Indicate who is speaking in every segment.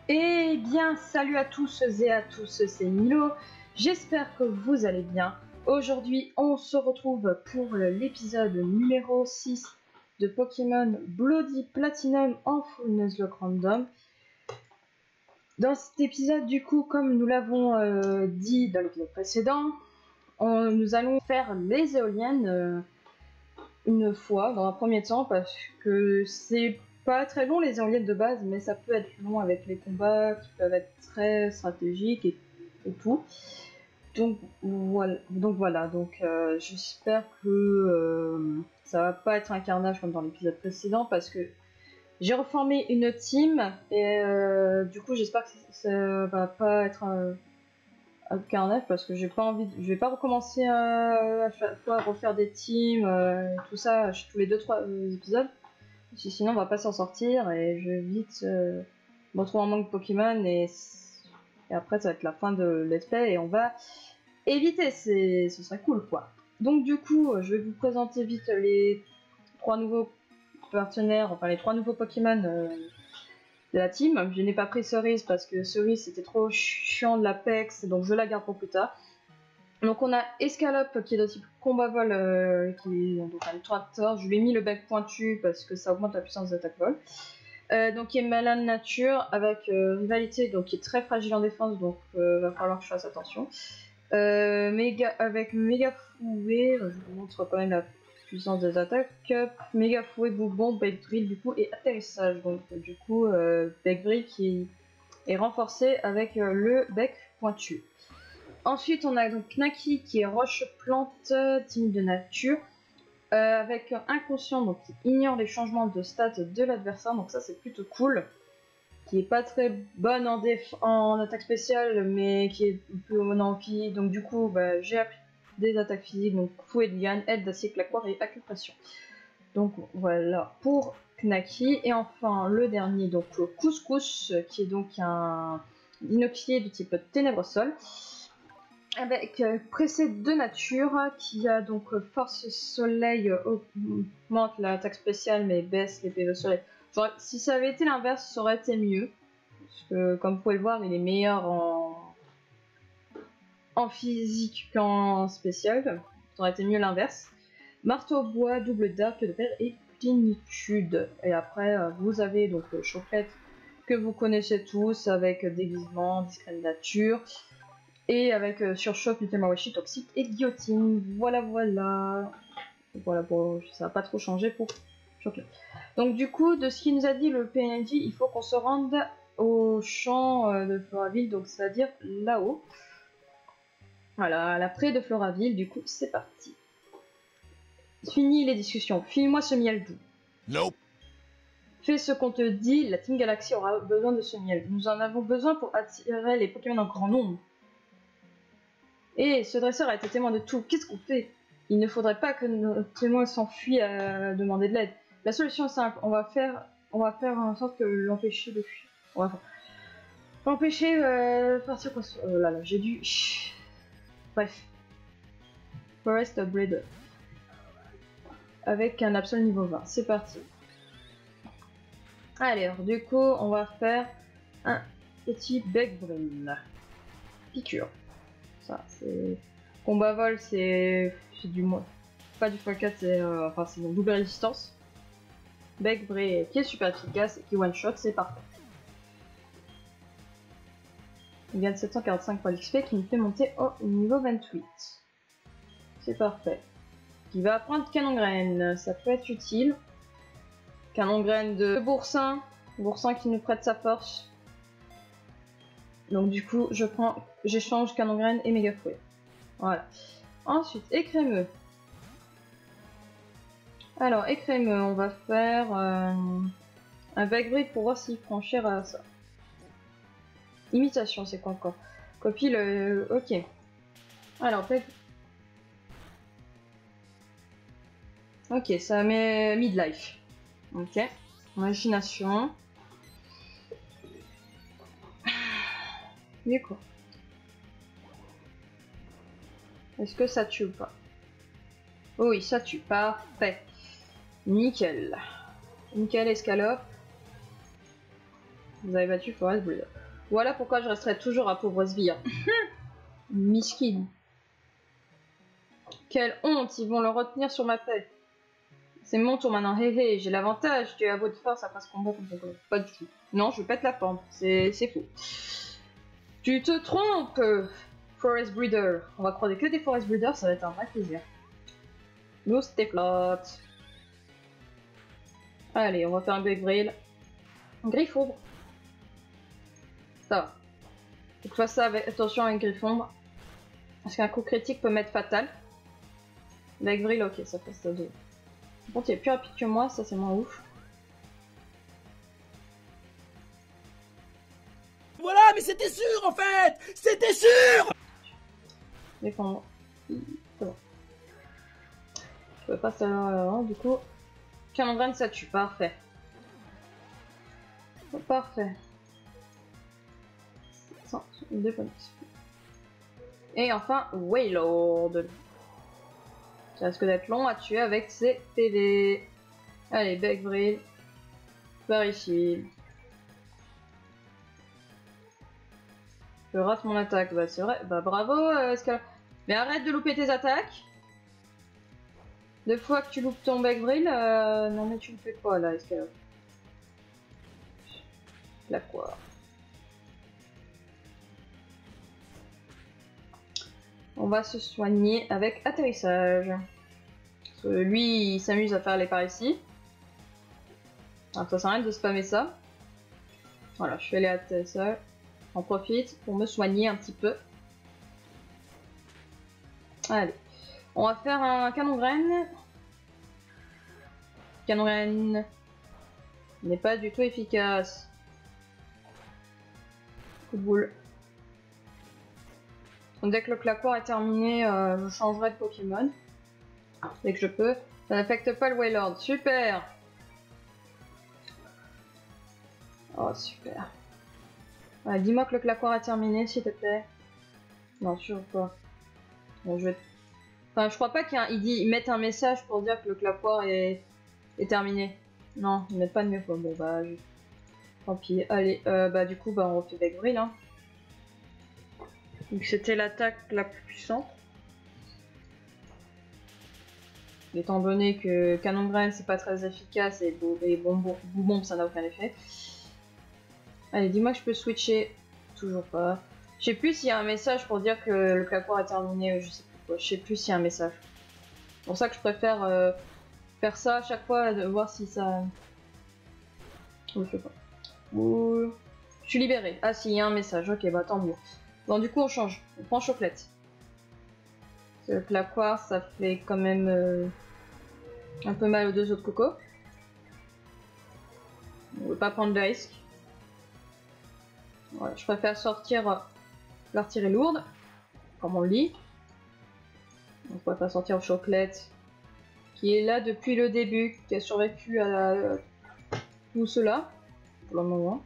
Speaker 1: Eh bien, salut à tous et à tous, c'est Milo. J'espère que vous allez bien. Aujourd'hui, on se retrouve pour l'épisode numéro 6 de Pokémon Bloody Platinum en Full Nuzlocke Random. Dans cet épisode, du coup, comme nous l'avons dit dans l'épisode précédent, nous allons faire les éoliennes une fois, dans un premier temps, parce que c'est pas très long les éoliennes de base, mais ça peut être long avec les combats qui peuvent être très stratégiques et tout. Donc voilà, j'espère que ça va pas être un carnage comme dans l'épisode précédent, parce que j'ai reformé une team et du coup j'espère que ça va pas être un carnage, parce que j'ai pas envie, je vais pas recommencer à chaque fois à refaire des teams, tout ça tous les 2-3 épisodes. Sinon on va pas s'en sortir et je vais vite me retrouver en manque de Pokémon et après ça va être la fin de Let's Play et on va éviter, ce serait cool quoi. Donc du coup je vais vous présenter vite les 3 nouveaux partenaires, enfin les 3 nouveaux Pokémon de la team. Je n'ai pas pris Cerise parce que Cerise c'était trop chiant de l'Apex, donc je la garde pour plus tard. Donc on a Escalope qui est de type combat vol, qui est donc un tracteur. Je lui ai mis le bec pointu parce que ça augmente la puissance d'attaque vol. Donc qui est malin de nature avec rivalité, donc qui est très fragile en défense, donc va falloir que je fasse attention. Avec méga fouet, je vous montre quand même la puissance des attaques. Méga fouet, boubon, bec drill du coup et atterrissage. Donc du coup bec drill qui est renforcé avec le bec pointu. Ensuite, on a donc Naki qui est roche-plante, timide de nature, avec inconscient, donc qui ignore les changements de stats de l'adversaire, donc ça c'est plutôt cool. Qui est pas très bonne en attaque spéciale, mais qui est un peu en amphi, donc du coup j'ai appris des attaques physiques, donc fouet de liane, aide d'acier, claquoire et acculpation. Donc voilà pour Naki. Et enfin le dernier, donc Couscous, qui est donc un inoxydé de type ténèbres sol. Avec pressé de nature, qui a donc force soleil, augmente l'attaque spéciale mais baisse les PV soleil. Genre, si ça avait été l'inverse, ça aurait été mieux. Parce que comme vous pouvez le voir, il est meilleur en physique qu'en spécial. Ça aurait été mieux l'inverse. Marteau bois, double d'arc de fer et plénitude. Et après, vous avez donc Choquette que vous connaissez tous avec déguisement, discret de nature. Et avec surchoc, Ultimawashi, toxique et guillotine. Voilà. Voilà, bon, ça va pas trop changer pour Chocolat. Donc du coup, de ce qu'il nous a dit le PNJ, il faut qu'on se rende au champ de Floraville, donc c'est-à-dire là-haut. Voilà, à la près de Floraville, du coup, c'est parti. Fini les discussions. File-moi ce miel doux.
Speaker 2: Nope.
Speaker 1: Fais ce qu'on te dit, la Team Galaxy aura besoin de ce miel. Nous en avons besoin pour attirer les Pokémon en grand nombre. Et ce dresseur a été témoin de tout. Qu'est-ce qu'on fait? Il ne faudrait pas que nos témoins s'enfuient à demander de l'aide. La solution est simple. On va faire en sorte que l'empêcher de fuir. On va l'empêcher partir quoi. Oh là là, j'ai dû. Bref. Forest Breeder. Avec un Absol niveau 20. C'est parti. Allez, alors, du coup, on va faire un petit bec brûle. Piqûre. Ça, c'est combat vol, c'est du moins pas du x4, c'est enfin c'est une double résistance. Bec Bré qui est super efficace et qui one shot, c'est parfait. Il gagne 745 points d'XP qui nous fait monter au niveau 28. C'est parfait. Il va apprendre canon graine, ça peut être utile. Canon graine de Boursin qui nous prête sa force. Donc du coup, j'échange canon graine et méga fouet. Voilà. Ensuite, écrémeux. Alors, écrémeux, on va faire un bec brick pour voir s'il prend cher à ça. Imitation, c'est quoi encore? Copie le... Ok. Alors, bec... Ok, ça met midlife. Ok. Imagination. Du coup. Est-ce que ça tue ou pas? Oh oui, ça tue. Parfait. Nickel. Nickel, escalope. Vous avez battu Forest Breeder. Voilà pourquoi je resterai toujours à pauvre sbire. Miskin. Quelle honte, ils vont le retenir sur ma paix. C'est mon tour maintenant, hé hé, j'ai l'avantage, tu as votre force après ce combat contre ton. Pas du tout. Non, je pète la forme, c'est faux. Tu te trompes, Forest Breeder. On va croiser que des Forest Breeders, ça va être un vrai plaisir. Nous, c'était flotte. Allez, on va faire un Begril. Griffombre. Ça va. Faut que je fasse ça avec attention avec Griffombre. Parce qu'un coup critique peut m'être fatal. Begril, ok, ça passe ça deux. Bon, tu es plus rapide que moi, ça c'est moins ouf.
Speaker 2: Voilà, mais c'était sûr en fait. C'était sûr.
Speaker 1: Défendre. C'est bon. Je peux pas savoir du coup. Calandren, ça tue, parfait. Parfait. 2 points. Et enfin, Waylord. Ça risque d'être long à tuer avec ses PV. Allez, Begril. Par ici. Je rate mon attaque, bah c'est vrai. Bah bravo, Escal. Mais arrête de louper tes attaques. 2 fois que tu loupes ton Begril, non mais tu me fais quoi là, Escal? La quoi? On va se soigner avec atterrissage. Parce que lui, il s'amuse à faire les par ici. Alors ça sert à rien de spammer ça. Voilà, je fais les atterrissages. J'en profite pour me soigner un petit peu. Allez. On va faire un canon graine. Canon graine n'est pas du tout efficace. Coup de boule. Donc, dès que le claquois est terminé, je changerai de Pokémon. Dès que je peux. Ça n'affecte pas le Waylord. Super! Oh, super. Ouais, dis-moi que le claquois est terminé, s'il te plaît. Non, toujours pas. Bon, je vais... Enfin, je crois pas qu'ils mettent un message pour dire que le claquois est terminé. Non, ils mettent pas de mieux quoi. Bon, bah, tant pis. Allez, bah, du coup, bah, on refait Begril, hein. Donc, c'était l'attaque la plus puissante. Étant donné que Canon Graine c'est pas très efficace et Boubombe ça n'a aucun effet. Allez, dis-moi que je peux switcher. Toujours pas. Je sais plus s'il y a un message pour dire que le claquois est terminé, je sais plus quoi. Je sais plus s'il y a un message. C'est pour ça que je préfère faire ça à chaque fois, de voir si ça... Je sais pas. Ouh. Je suis libéré. Ah si, il y a un message. Ok, bah tant mieux. Bon, du coup on change. On prend Choclette. Le claquois ça fait quand même... un peu mal aux 2 autres cocos. On veut pas prendre de risque. Voilà, je préfère sortir l'artillerie lourde, comme on le dit. On pourrait pas sortir Choclette, qui est là depuis le début, qui a survécu à tout cela, pour le moment.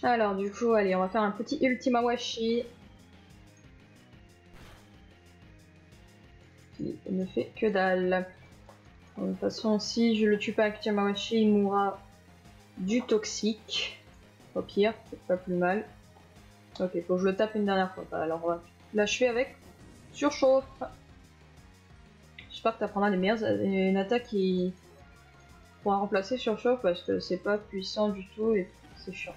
Speaker 1: Alors du coup, allez, on va faire un petit Ultima Washi. Qui ne fait que dalle. De toute façon, si je le tue pas avec Tamawashi, il mourra du toxique. Au pire, c'est pas plus mal. Ok, faut que je le tape une dernière fois. Bah, alors, on va l'achever avec surchauffe. J'espère que tu apprendras les meilleures. Une attaque qui pourra remplacer surchauffe parce que c'est pas puissant du tout et c'est chiant.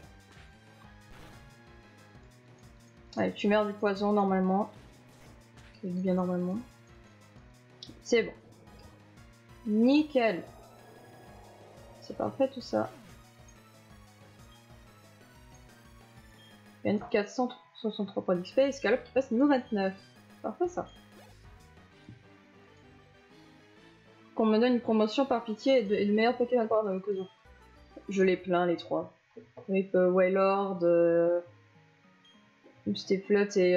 Speaker 1: Allez, tu meurs du poison normalement. Je dis bien normalement. C'est bon. Nickel. C'est parfait tout ça. Il y a 463 points d'XP et Scalop qui passe niveau 29. Parfait ça. Qu'on me donne une promotion par pitié et le meilleur Pokémon par Kozo. Je les plains les 3. Avec Waylord, Stiflet et...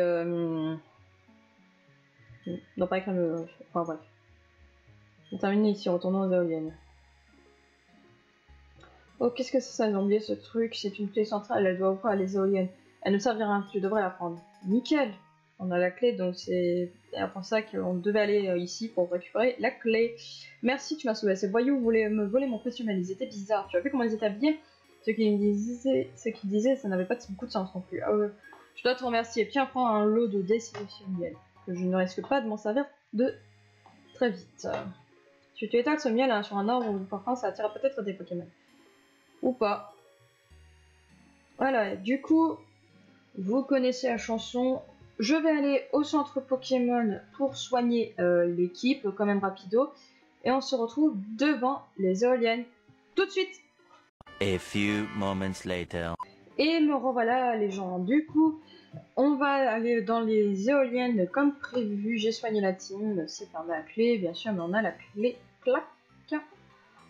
Speaker 1: non pas avec un... Enfin bref. On termine ici, retournons aux éoliennes. Oh, qu'est-ce que c'est ça, j'ai oublié ce truc, c'est une clé centrale, elle doit ouvrir les éoliennes. Elle ne servira à rien, tu devrais la prendre. Nickel. On a la clé, donc c'est pour ça qu'on devait aller ici pour récupérer la clé. Merci, tu m'as sauvé. Ces voyous voulaient me voler mon précieux ils étaient bizarres. Tu as vu comment ils étaient habillés? Ce qu'ils disaient, ça n'avait pas beaucoup de sens non plus. Je dois te remercier. Tiens, prends un lot de dés miel, que je ne risque pas de m'en servir de très vite. Si tu étales ce miel sur un arbre ou parfum, ça attire peut-être des Pokémon. Ou pas. Voilà, du coup, vous connaissez la chanson. Je vais aller au centre Pokémon pour soigner l'équipe, quand même rapido. Et on se retrouve devant les éoliennes tout de suite.
Speaker 3: A few moments later.
Speaker 1: Et me revoilà les gens. Du coup, on va aller dans les éoliennes comme prévu. J'ai soigné la team. C'est par la clé, bien sûr, mais on a la clé. Clac.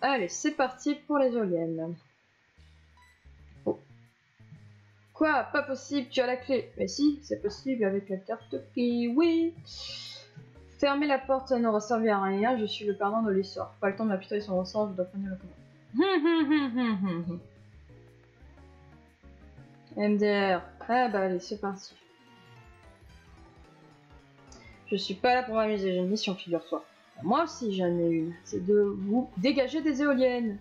Speaker 1: Allez, c'est parti pour les éoliennes. Oh. Quoi? Pas possible, tu as la clé. Mais si, c'est possible avec la carte Kiwi. Fermer la porte, ça n'aura servi à rien. Je suis le perdant de l'histoire. Pas le temps de m'appuyer sur son ressort, je dois prendre la commande. MDR. Ah bah allez, c'est parti. Je suis pas là pour m'amuser, j'ai une mission, figure-toi. Moi aussi j'en ai une, c'est de vous dégager des éoliennes.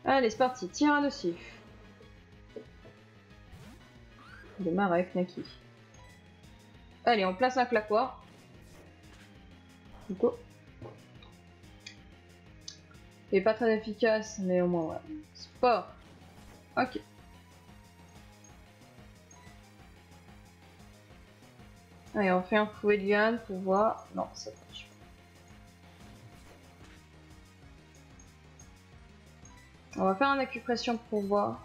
Speaker 1: Allez, c'est parti, Tyrannosif. Démarre avec Naki. Allez, on place un claquoir. Du coup. Il est pas très efficace, mais au moins voilà. Sport. Ok. Allez, on fait un fouet de liane pour voir. Non, ça marche pas. On va faire un acupression pour voir.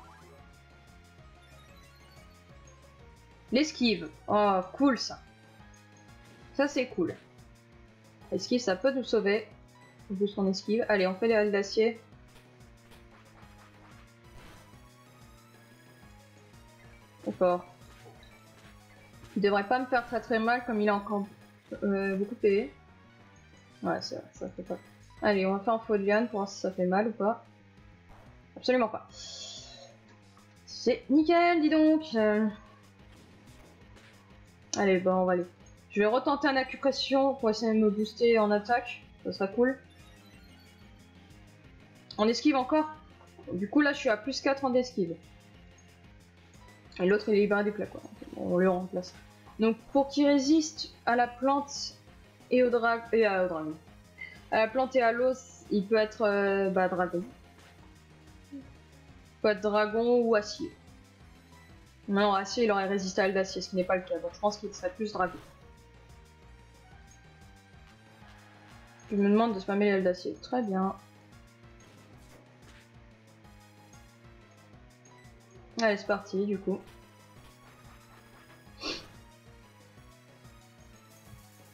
Speaker 1: L'esquive. Oh, cool ça. Ça c'est cool. L'esquive, ça peut nous sauver. On booste son esquive. Allez, on fait les règles d'acier. D'accord. Il devrait pas me faire très mal comme il a encore beaucoup PV. Ouais, c'est vrai, ça fait pas. Allez, on va faire un faux de liane pour voir si ça fait mal ou pas. Absolument pas. C'est nickel, dis donc. Allez, bah on va aller. Je vais retenter un acupression pour essayer de me booster en attaque. Ça sera cool. On esquive encore. Du coup, là, je suis à plus 4 en esquive. Et l'autre, il est libéré du claquois. On le remplace. Donc, pour qu'il résiste à la plante et au dragon. À la plante et à l'os, il peut être dragon. Il peut être dragon ou acier. Non, acier, il aurait résisté à l'acier, ce qui n'est pas le cas. Donc, je pense qu'il serait plus dragon. Je me demande de spammer l'aile d'acier. Très bien. Allez, c'est parti, du coup.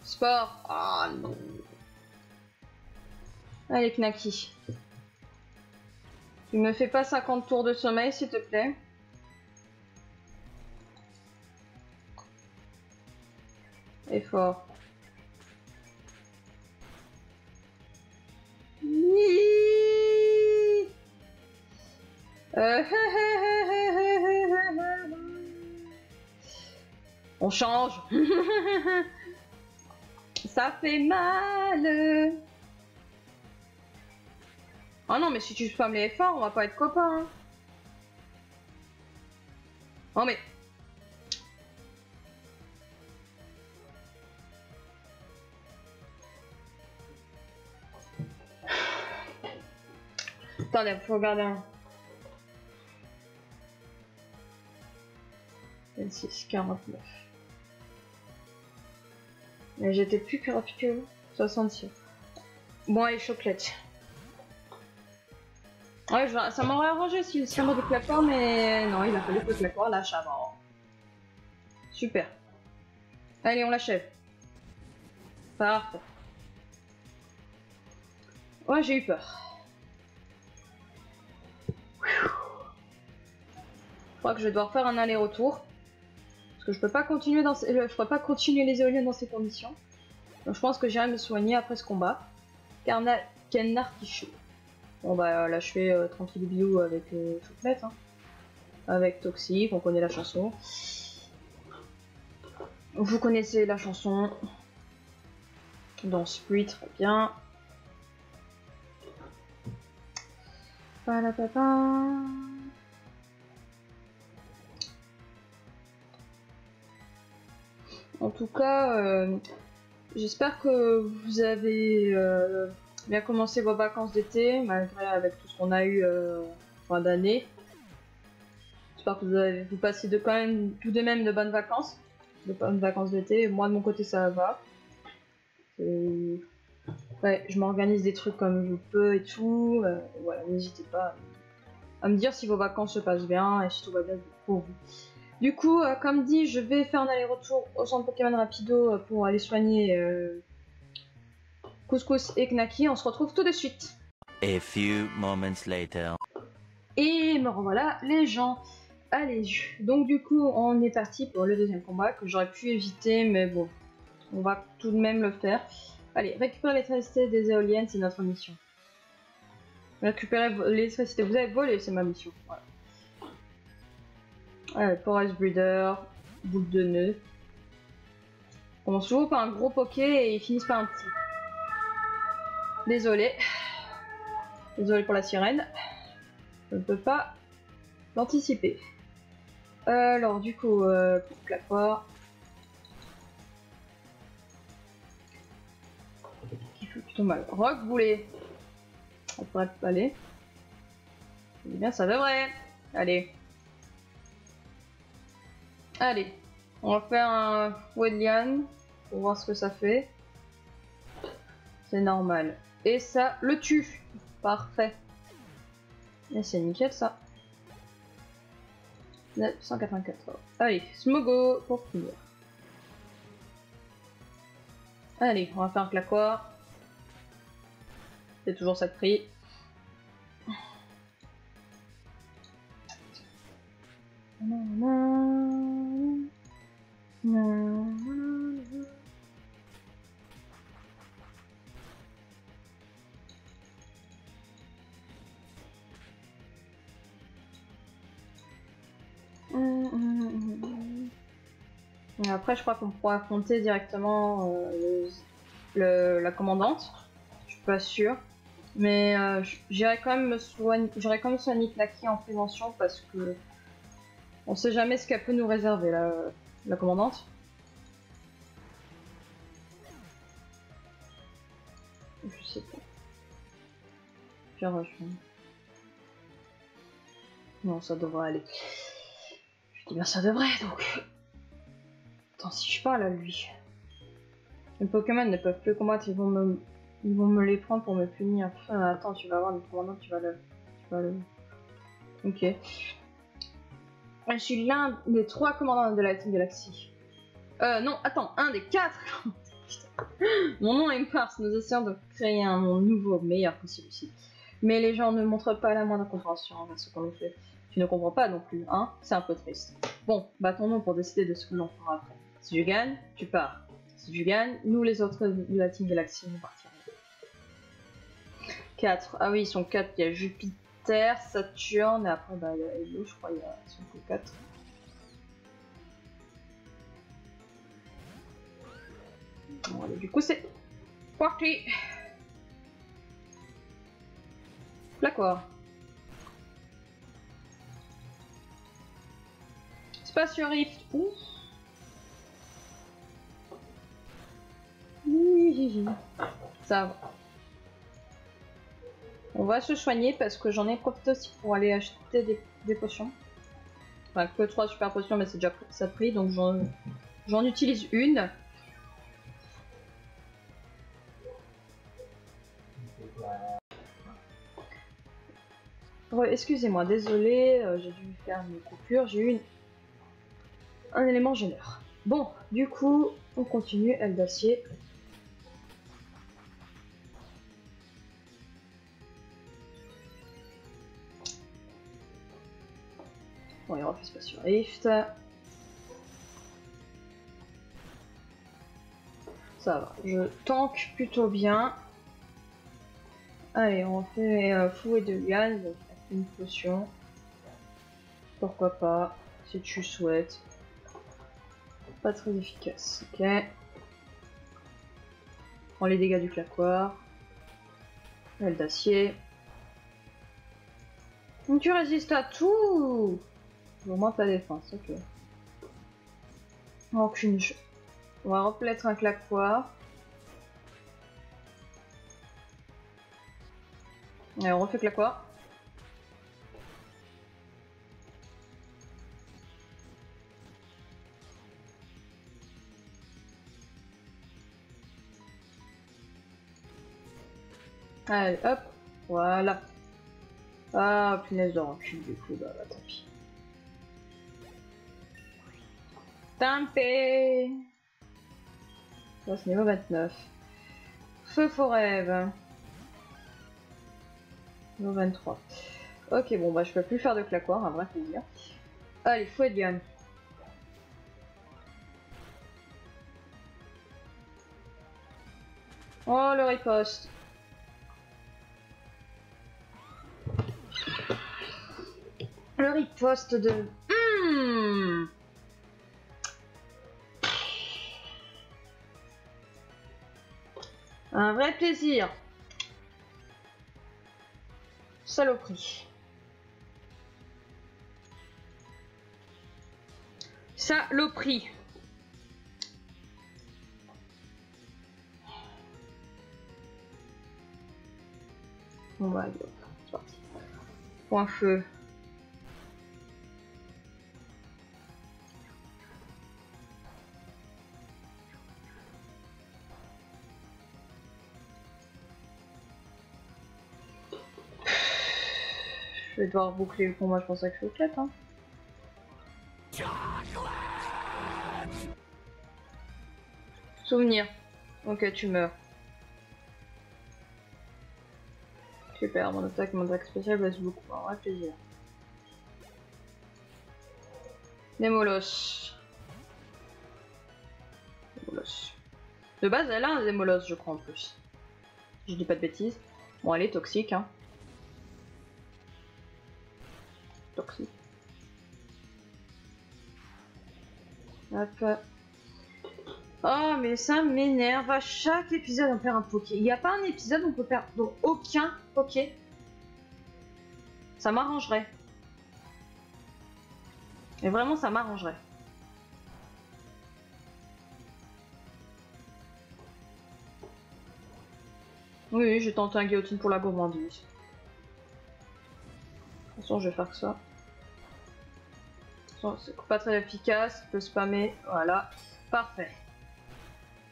Speaker 1: Sport. Ah non. Allez, Knacky. Tu me fais pas 50 tours de sommeil, s'il te plaît. Effort. On change. Ça fait mal. Oh non, mais si tu spammes les F1, on va pas être copains. Hein. Oh mais... Attendez, faut regarder un... 26, 49. Mais j'étais plus que rapide que vous. 66. Bon, allez, chocolate. Ouais, ça m'aurait arrangé si le symbole de claquois, mais non, il a fallu que le claquois lâche avant. Super. Allez, on l'achève. Parfait. Ouais, j'ai eu peur. Je crois que je dois refaire un aller-retour. Parce que je peux pas continuer dans je pourrais pas continuer les éoliennes dans ces conditions. Donc je pense que j'irai me soigner après ce combat. Kennar qui chaud. Bon bah là je fais tranquille bio avec Chocolate. Hein. Avec Toxic, on connaît la chanson. Vous connaissez la chanson. Dans Spree, très bien. Palapapa. En tout cas, j'espère que vous avez bien commencé vos vacances d'été, malgré avec tout ce qu'on a eu fin d'année. J'espère que vous passez quand même tout de même de bonnes vacances d'été. Moi de mon côté ça va. Ouais, je m'organise des trucs comme je peux et tout. Voilà, n'hésitez pas à me dire si vos vacances se passent bien et si tout va bien pour vous. Du coup, comme dit, je vais faire un aller-retour au centre Pokémon rapido pour aller soigner Couscous et Knaki. On se retrouve tout de suite.
Speaker 3: A few moments later.
Speaker 1: Et me revoilà les gens. Allez, donc du coup, on est parti pour le deuxième combat que j'aurais pu éviter, mais bon, on va tout de même le faire. Allez, récupérer l'électricité des éoliennes, c'est notre mission. Récupérer l'électricité, vous avez volé, c'est ma mission. Voilà. Allez, Forest Breeder, boule de nœud. On commence toujours par un gros poké et ils finissent par un petit. Désolé. Désolé pour la sirène. Je ne peux pas l'anticiper. Alors du coup, Clapor. Qui fait plutôt mal. Rock boulet. Ça pourrait aller. Eh bien, ça devrait. Allez. Allez. On va faire un fouet de liane pour voir ce que ça fait. C'est normal. Et ça le tue. Parfait. Et c'est nickel ça. 194. Allez, Smogo pour finir. Allez, on va faire un claquoir. C'est toujours ça de prix. Et après, je crois qu'on pourra affronter directement la commandante. Je suis pas sûre. Mais j'irai quand même soigner Knaki en prévention parce que on sait jamais ce qu'elle peut nous réserver, la commandante. Je sais pas. Non, ça devrait aller. Je dis bien ça devrait, donc. Attends, si je parle à lui. Les Pokémon ne peuvent plus combattre, ils vont me les prendre pour me punir. Attends, tu vas voir le commandant, tu vas le... Ok. Je suis l'un des 3 commandants de la Team Galaxy. Non, attends, un des 4. Mon nom est Mars, nous essayons de créer un monde nouveau, meilleur que celui-ci. Mais les gens ne montrent pas la moindre compréhension envers ce qu'on nous fait. Tu ne comprends pas non plus, hein? C'est un peu triste. Bon, battons-nous pour décider de ce que l'on fera après. Si je gagne, tu pars. Si je gagne, nous les autres de la Team Galaxy, nous partirons. 4. Ah oui, ils sont 4. Il y a Jupiter, Saturne, et après, bah, il y a Helio, je crois, ils sont que 4. Bon, allez, du coup, c'est parti. Là quoi. Spatio Rift. Ouf. Ça va. On va se soigner parce que j'en ai profité aussi pour aller acheter des potions. Enfin, que 3 super potions, mais c'est déjà ça de prix, donc j'en utilise une. Ouais, excusez-moi, désolé, j'ai dû faire une coupure, j'ai eu un élément gêneur. Bon, du coup, on continue, aile d'acier. Bon, il refait Spatio Rift. Ça va, je tank plutôt bien. Allez, on fait fouet de liane, donc une potion. Pourquoi pas, si tu souhaites. Pas très efficace, ok. Prends les dégâts du claquoir. Aile d'acier. Tu résistes à tout. Augmente la défense, ok. Aucune jeu. On va replaître un claquoir. Allez, on refait claquoir. Allez, hop, voilà. Ah, punaise de recul, du coup, bah tant pis. Tant pis. Ça, c'est niveau 29. Feu Forêve. Niveau 23. Ok, bon, bah je peux plus faire de claquoir, un vrai plaisir. Allez, fouet de gamme. Oh, le riposte. Le riposte de... Un vrai plaisir. Saloperie. Saloperie. Bon bah, c'est parti. Point feu. Je vais devoir boucler le combat, je pense, avec Chocolate. Hein. Souvenir. Ok, tu meurs. Super, mon attaque spéciale baisse beaucoup. Un vrai plaisir. Démolos. Démolos. De base, elle a un Démolos, je crois, en plus. Je dis pas de bêtises. Bon, elle est toxique, hein. Toxique. Hop. Oh, mais ça m'énerve. À chaque épisode, on perd un Poké. Il n'y a pas un épisode où on peut perdre donc aucun Poké. Ça m'arrangerait. Et vraiment, ça m'arrangerait. Oui, j'ai tenté un guillotine pour la gourmandise. De toute façon, je vais faire que ça. C'est pas très efficace. Je peux spammer. Voilà. Parfait.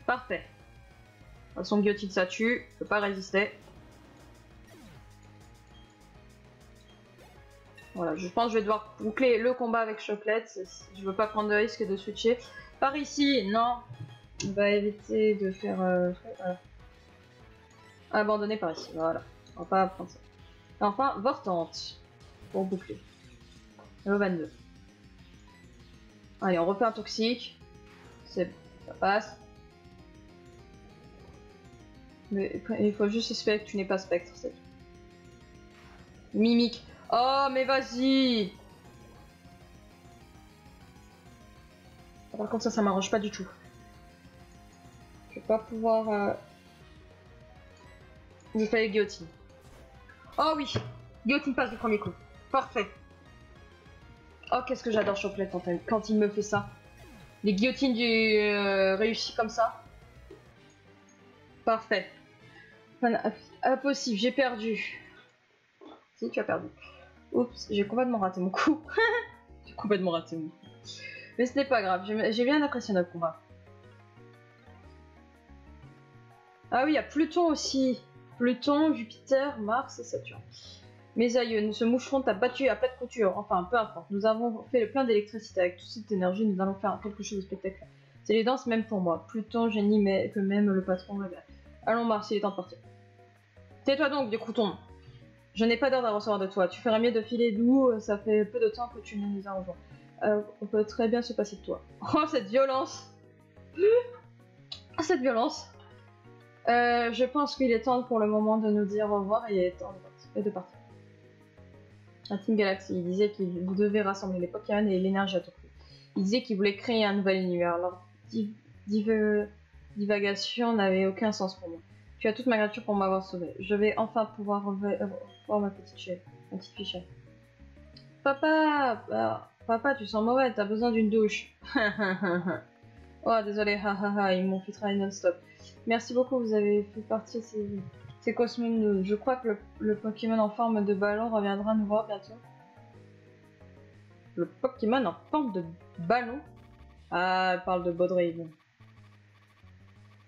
Speaker 1: Parfait. De toute façon, guillotine, ça tue. Je peux pas résister. Voilà, je pense que je vais devoir boucler le combat avec Chocolate. Je veux pas prendre de risque de switcher. Par ici, non. On va éviter de faire... voilà. Abandonner par ici, voilà. On va pas prendre ça. Et enfin, Vortante. Pour boucler. Le 22. Allez, on refait un toxique. C'est bon, ça passe. Mais il faut juste espérer que tu n'es pas spectre, c'est tout. Mimique. Oh, mais vas-y! Par contre, ça m'arrange pas du tout. Je vais pas pouvoir... J'ai fait les guillotines. Oh oui! Guillotine passe du premier coup. Parfait. Oh, qu'est-ce que j'adore Chocolate quand il me fait ça. Les guillotines réussies comme ça. Parfait. Impossible, j'ai perdu. Si, tu as perdu. Oups, j'ai complètement raté mon coup. J'ai complètement raté mon coup. Mais ce n'est pas grave, j'ai bien apprécié notre combat. Ah oui, il y a Pluton aussi. Pluton, Jupiter, Mars et Saturne. Mes aïeux, ce moucheron t'a battu à plat de couture. Enfin, peu importe. Nous avons fait le plein d'électricité. Avec toute cette énergie, nous allons faire quelque chose de spectaculaire. C'est les danses même pour moi. Pluton, génie, mais que même le patron regarde. Allons, Mars, il est temps de partir. Tais-toi donc, vieux crouton. Je n'ai pas d'ordre à recevoir de toi. Tu ferais mieux de filer d'où, ça fait peu de temps que tu nous as rejoints. On peut très bien se passer de toi. Oh, cette violence! Cette violence! Je pense qu'il est temps pour le moment de nous dire au revoir et il est temps de partir. La Team Galaxy disait que vous devez rassembler les Pokémon et l'énergie à tout prix. Il disait qu'il voulait créer un nouvel univers. Alors, divagation n'avait aucun sens pour moi. Tu as toute ma gratitude pour m'avoir sauvé. Je vais enfin pouvoir voir ma petite fichette. Papa, tu sens mauvais, t'as besoin d'une douche. Oh, désolé, ils m'ont fait travailler non-stop. Merci beaucoup, vous avez fait partie de ces Cosmos. Je crois que le Pokémon en forme de ballon reviendra nous voir bientôt. Le Pokémon en forme de ballon? Ah, elle parle de Baudrive.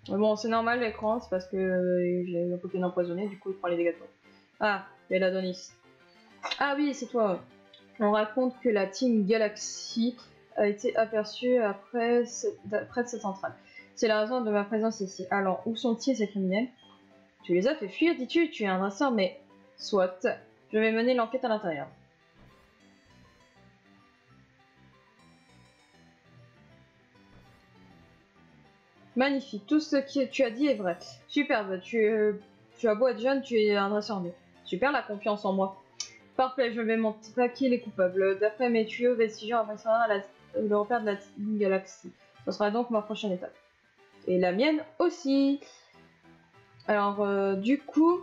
Speaker 1: Bon, c'est normal l'écran, c'est parce que j'ai le Pokémon empoisonné, du coup il prend les dégâts de peau. Ah, Béladonis. Ah oui, c'est toi. On raconte que la Team Galaxy a été aperçue près de cette centrale. C'est la raison de ma présence ici. Alors, où sont-ils ces criminels? Tu les as fait fuir, dis-tu? Tu es un dresseur, mais... Soit. Je vais mener l'enquête à l'intérieur. Magnifique, tout ce que tu as dit est vrai. Superbe, tu as beau être jeune, tu es un dresseur né. Super la confiance en moi. Parfait, je vais m'en traquer les coupables. D'après mes tuyaux, Vestigion apparaîtra le repère de la galaxie. Ce sera donc ma prochaine étape. Et la mienne aussi. Alors, du coup,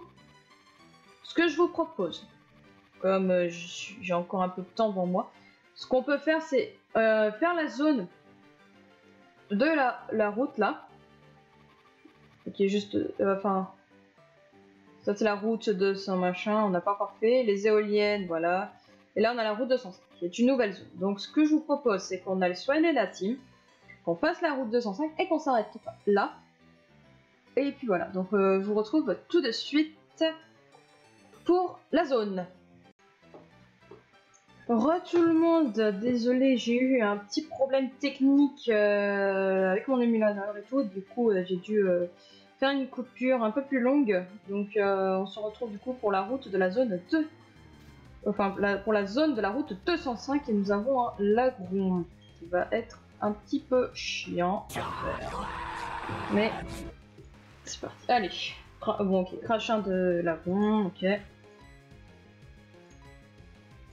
Speaker 1: ce que je vous propose, comme j'ai encore un peu de temps devant moi, ce qu'on peut faire, c'est faire la zone de la route là, qui est juste, enfin, ça c'est la route de ce machin, on n'a pas encore fait, les éoliennes, voilà, et là on a la route 205, qui est une nouvelle zone. Donc ce que je vous propose, c'est qu'on aille soigner la team, qu'on fasse la route 205 et qu'on s'arrête là, et puis voilà, donc je vous retrouve tout de suite pour la zone. Tout le monde, désolé, j'ai eu un petit problème technique avec mon émulateur et tout, du coup j'ai dû faire une coupure un peu plus longue, donc on se retrouve du coup pour la route de la zone 2, enfin pour la zone de la route 205 et nous avons un lagon qui va être un petit peu chiant à faire, mais c'est parti, allez, bon ok, crachin de lagon, ok.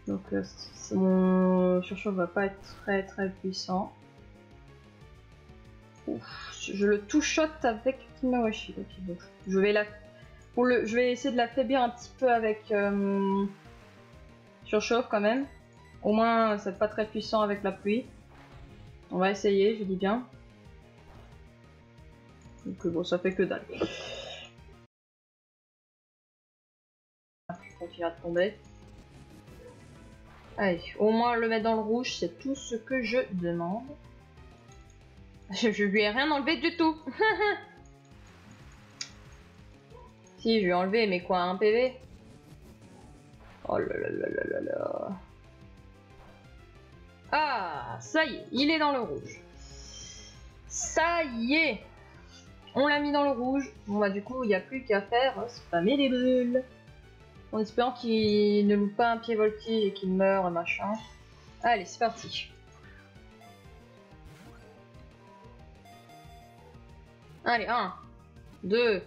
Speaker 1: Donc mon surchauffe va pas être très puissant. Ouf, je le two-shot avec Kimawashi. Ok, donc je vais essayer de l'affaiblir un petit peu avec surchauffe quand même. Au moins c'est pas très puissant avec la pluie. On va essayer, je dis bien. Donc bon, ça fait que dalle. Je continue à tomber. Allez, au moins le mettre dans le rouge, c'est tout ce que je demande. Je lui ai rien enlevé du tout. Si, je lui ai enlevé, mais quoi, un PV? Oh là là là là là là. Ah, ça y est, il est dans le rouge. Ça y est. On l'a mis dans le rouge. Bon bah du coup, il n'y a plus qu'à faire spammer les bulles. En espérant qu'il ne loupe pas un pied voltige et qu'il meurt, machin. Allez, c'est parti. Allez, 1, 2,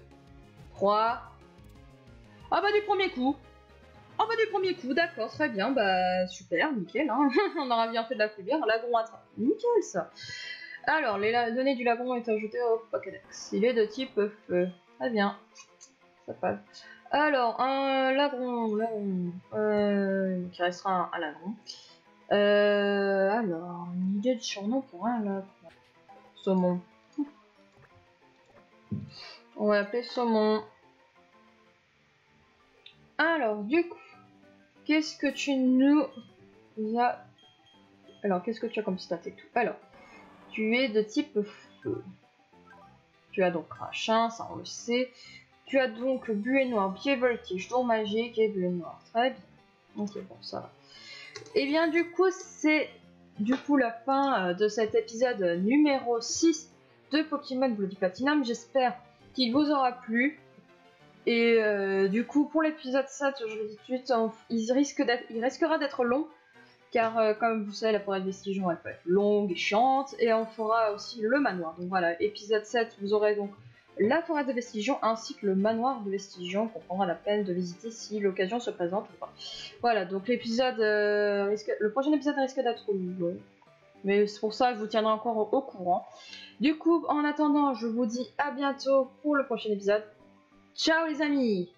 Speaker 1: 3. Ah bah du premier coup. Ah bah du premier coup, d'accord, très bien, bah super, nickel, hein. On aura bien fait de la plubière, lagon attrape. Nickel ça. Alors, les données du lagon est ajoutées au Pokédex. Il est de type feu. Très bien. Ça passe. Alors, un lagon, qui restera un lagon. Alors, une idée de surnom pour un lagon. Saumon. On va l'appeler Saumon. Alors, du coup, qu'est-ce que tu nous as... Alors, qu'est-ce que tu as comme stat et tout? Alors, tu es de type feu. Tu as donc crachin, ça on le sait. Tu as donc buée noire, pied voltige, tour magique et buée noire. Très bien. Ok, bon, ça va. Et bien, du coup, c'est la fin de cet épisode numéro 6 de Pokémon Bleu du Platinum. J'espère qu'il vous aura plu. Et du coup, pour l'épisode 7, je le dis tout de suite, il risquera d'être long. Car comme vous savez, la forêt de Vestigion, elle peut être longue et chiante. Et on fera aussi le manoir. Donc voilà, épisode 7, vous aurez donc la forêt de Vestigion ainsi que le manoir de Vestigion qu'on prendra la peine de visiter si l'occasion se présente ou pas. Voilà, donc l'épisode le prochain épisode risque d'être long. Mais c'est pour ça que je vous tiendrai encore au courant. Du coup, en attendant, je vous dis à bientôt pour le prochain épisode. Ciao les amis!